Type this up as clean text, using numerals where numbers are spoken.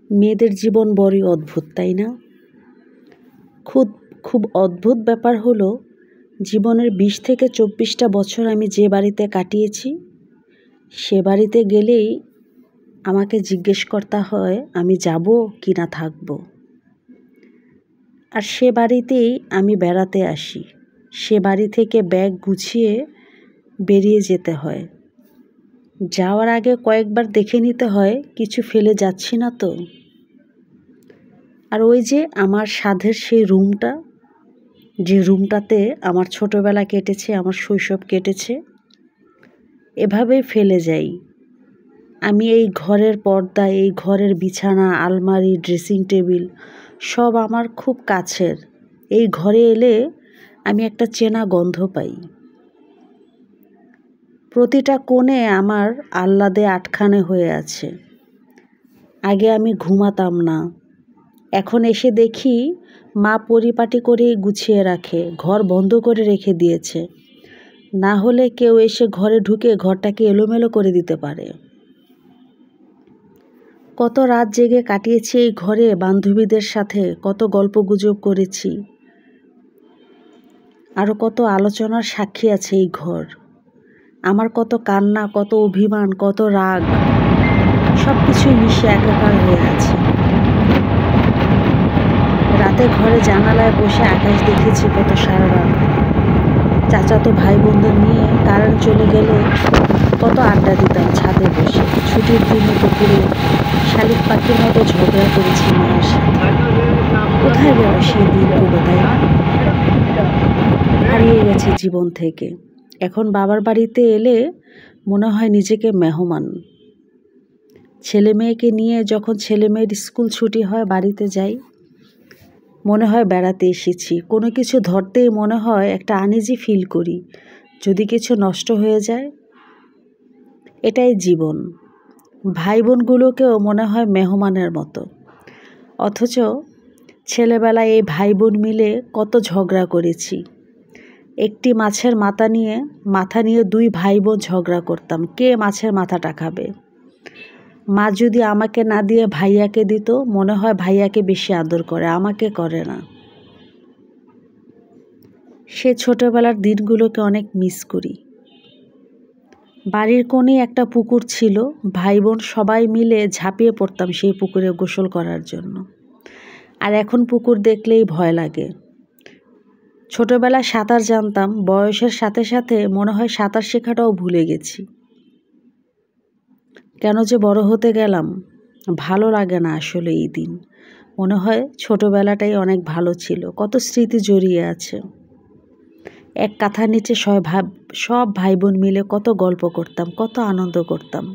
মেয়েদের জীবন বড়ই অদ্ভুত, তাই না? খুব খুব অদ্ভুত ব্যাপার হলো, জীবনের ২০ থেকে ২৪টা বছর আমি যে বাড়িতে কাটিয়েছি, সে বাড়িতে গেলেই আমাকে জিজ্ঞেস করতে হয় আমি যাব কি না থাকব। আর সে বাড়িতেই আমি বেড়াতে আসি। সে বাড়ি থেকে ব্যাগ গুছিয়ে বেরিয়ে যেতে হয়। যাওয়ার আগে কয়েকবার দেখে নিতে হয় কিছু ফেলে যাচ্ছি না তো। আর ওই যে আমার সাধের সেই রুমটা, যে রুমটাতে আমার ছোটবেলা কেটেছে, আমার শৈশব কেটেছে, এভাবেই ফেলে যাই। আমি এই ঘরের পর্দা, এই ঘরের বিছানা, আলমারি, ড্রেসিং টেবিল সব আমার খুব কাছের। এই ঘরে এলে আমি একটা চেনা গন্ধ পাই। প্রতিটা কোণে আমার আহ্লাদে আটখানে হয়ে আছে। আগে আমি ঘুমাতাম না, এখন এসে দেখি মা পরিপাটি করে গুছিয়ে রাখে, ঘর বন্ধ করে রেখে দিয়েছে। না হলে কেউ এসে ঘরে ঢুকে ঘরটাকে এলোমেলো করে দিতে পারে। কত রাত জেগে কাটিয়েছি এই ঘরে বান্ধবীদের সাথে, কত গল্পগুজব করেছি। আরও কত আলোচনার সাক্ষী আছে এই ঘর। আমার কত কান্না, কত অভিমান, কত রাগ, সব কিছুই মিশে একাকার হয়ে আছে। রাতে ঘরে জানালায় বসে আকাশ দেখেছি কত সারা রাত। চাচাতো ভাই বোনদের নিয়ে কারেন্ট চলে গেলে কত আড্ডা দিতাম ছাদে বসে। ছুটির দিনে পুকুরে শালিক পাখির মতো ঝগড়া করেছি মায়ের সাথে। কোথায় গেল সেই দিনগুলো, তাই না? হারিয়ে গেছে জীবন থেকে। এখন বাবার বাড়িতে এলে মনে হয় নিজেকে মেহমান। ছেলে মেয়েকে নিয়ে যখন ছেলে মেয়ের স্কুল ছুটি হয় বাড়িতে যাই, মনে হয় বেড়াতে এসেছি। কোনো কিছু ধরতেই মনে হয় একটা আনইজি ফিল করি, যদি কিছু নষ্ট হয়ে যায়। এটাই জীবন। ভাই বোনগুলোকেও মনে হয় মেহমানের মতো। অথচ ছেলেবেলায় এই ভাই বোন মিলে কত ঝগড়া করেছি। একটি মাছের মাথা নিয়ে ২ ভাই বোন ঝগড়া করতাম, কে মাছের মাথাটা খাবে। মা যদি আমাকে না দিয়ে ভাইয়াকে দিত, মনে হয় ভাইয়াকে বেশি আদর করে, আমাকে করে না। সে ছোটবেলার দিনগুলোকে অনেক মিস করি। বাড়ির কোণে একটা পুকুর ছিল, ভাই বোন সবাই মিলে ঝাঁপিয়ে পড়তাম সেই পুকুরে গোসল করার জন্য। আর এখন পুকুর দেখলেই ভয় লাগে। ছোটবেলায় সাঁতার জানতাম, বয়সের সাথে সাথে মনে হয় সাঁতার শেখাটাও ভুলে গেছি। কেন যে বড় হতে গেলাম, ভালো লাগে না আসলে এই দিন। মনে হয় ছোটবেলাটাই অনেক ভালো ছিল, কত স্মৃতি জড়িয়ে আছে। এক কাঁথার নিচে সব ভাই বোন মিলে কত গল্প করতাম, কত আনন্দ করতাম।